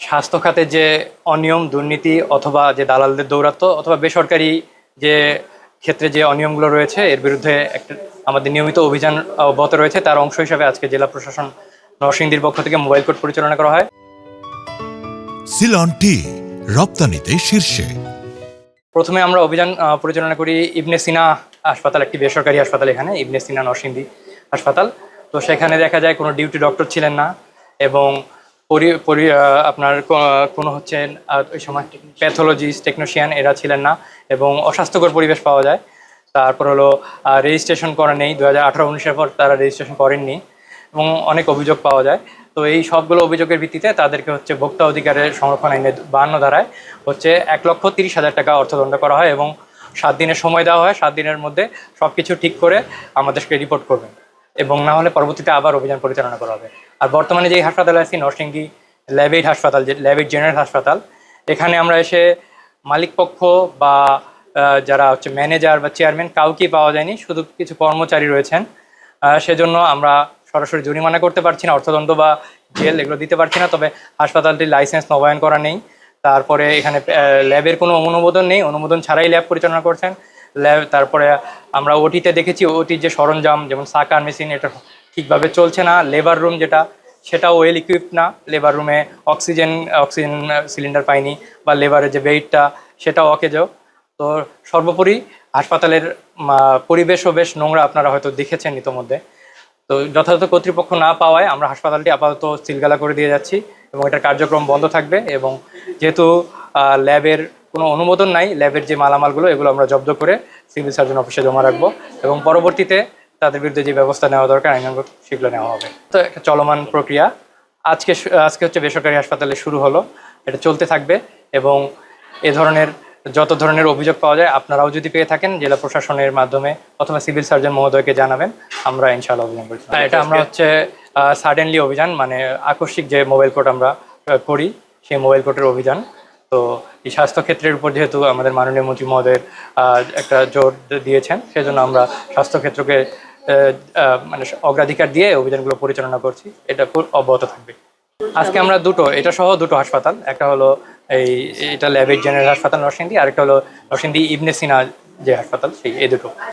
স্বাস্থ্য খাতে যে অনিয়ম দুর্নীতি অথবা যে দালালদের দৌরাত্ম্য অথবা বেসরকারি যে ক্ষেত্রে যে অনিয়মগুলো রয়েছে এর বিরুদ্ধে একটা আমাদের নিয়মিত অভিযান অব্যাহত রয়েছে। তার অংশ হিসাবে আজকে জেলা প্রশাসন নরসিংদীর পক্ষ থেকে মোবাইল কোর্ট পরিচালনা করা হয়। সিলন টি রপ্তানিতে শীর্ষে। প্রথমে আমরা অভিযান পরিচালনা করি ইবনে সিনা হাসপাতাল, একটি বেসরকারি হাসপাতাল, এখানে ইবনে সিনা নরসিংদী হাসপাতাল। তো সেখানে দেখা যায় কোনো ডিউটি ডক্টর ছিলেন না এবং আপনার কোনো ওই সময় প্যাথোলজিস্ট টেকনিশিয়ান এরা ছিলেন না এবং অস্বাস্থ্যকর পরিবেশ পাওয়া যায়। তারপর হলো রেজিস্ট্রেশন করা নেই, 2018-19-এর পর তারা রেজিস্ট্রেশন করেননি এবং অনেক অভিযোগ পাওয়া যায়। তো এই সবগুলো অভিযোগের ভিত্তিতে তাদেরকে ভোক্তা অধিকারের সংরক্ষণ আইনের 52 ধারায় 1,30,000 টাকা অর্থদণ্ড করা হয় এবং 7 দিনের সময় দেওয়া হয়। 7 দিনের মধ্যে সব কিছু ঠিক করে আমাদেরকে রিপোর্ট করবেন এবং না হলে পরবর্তীতে আবার অভিযান পরিচালনা করা হবে। আর বর্তমানে যেই হাসপাতালে আছি নরসিংদী ল্যাবেইড হাসপাতাল, যে ল্যাবেইড জেনারেল হাসপাতাল, এখানে আমরা এসে মালিকপক্ষ বা যারা ম্যানেজার বা চেয়ারম্যান কাউকেই পাওয়া যায়নি, শুধু কিছু কর্মচারী রয়েছেন। সেজন্য আমরা সরাসরি জরিমানা করতে পারছি না, অর্থদণ্ড বা জেল এগুলো দিতে পারছি না। তবে হাসপাতালটির লাইসেন্স নবায়ন করা নেই, তারপরে এখানে ল্যাবের কোনো অনুমোদন নেই, অনুমোদন ছাড়াই ল্যাব পরিচালনা করছেন ল্যাব। তারপরে আমরা ওটিতে দেখেছি ওটির যে সরঞ্জাম যেমন সাকার মেশিন এটা ঠিকভাবে চলছে না। লেবার রুম সেটাও ওয়েল ইকুইপড না, লেবার রুমে অক্সিজেন সিলিন্ডার পাইনি বা লেবারের যে বেডটা সেটাও অকেজো। তো সর্বোপরি হাসপাতালের পরিবেশও বেশ নোংরা, আপনারা হয়তো দেখেছেন ইতোমধ্যে। তো যথাযথ কর্তৃপক্ষ না পাওয়ায় আমরা হাসপাতালটি আপাতত সিলগালা করে দিয়ে যাচ্ছি এবং এটার কার্যক্রম বন্ধ থাকবে। এবং যেহেতু ল্যাবের কোনো অনুমোদন নাই, ল্যাবের যে মালামালগুলো এগুলো আমরা জব্দ করে সিভিল সার্জন অফিসে জমা রাখবো এবং পরবর্তীতে তাদের বিরুদ্ধে যে ব্যবস্থা নেওয়া দরকার আইনানুগ সেগুলো নেওয়া হবে। তো একটা চলমান প্রক্রিয়া। আজকে বেসরকারি হাসপাতালে শুরু হলো, এটা চলতে থাকবে এবং এ ধরনের যত ধরনের অভিযোগ পাওয়া যায় আপনারাও যদি পেয়ে থাকেন জেলা প্রশাসনের মাধ্যমে অথবা সিভিল সার্জন মহোদয়কে জানাবেন, আমরা ইনশাআল্লাহ অভিযান করি। এটা আমরা সাডেনলি অভিযান, মানে আকস্মিক যে মোবাইল কোর্ট আমরা করি সেই মোবাইল কোর্টের অভিযান। তো এই স্বাস্থ্য ক্ষেত্রের উপর যেহেতু আমাদের মাননীয় মন্ত্রী মহোদয়ের একটা জোর দিয়েছেন, সেজন্য আমরা স্বাস্থ্য ক্ষেত্রকে মানে অগ্রাধিকার দিয়ে অভিযানগুলো পরিচালনা করছি। এটা অব্যাহত থাকবে। আজকে আমরা এটা সহ দুটো হাসপাতাল, একটা হলো এটা ল্যাবেইড জেনারেল হাসপাতাল নরসিংদী, আরেকটা হলো নরসিংদী ইবনে সিনা যে হাসপাতাল, এই দুটো।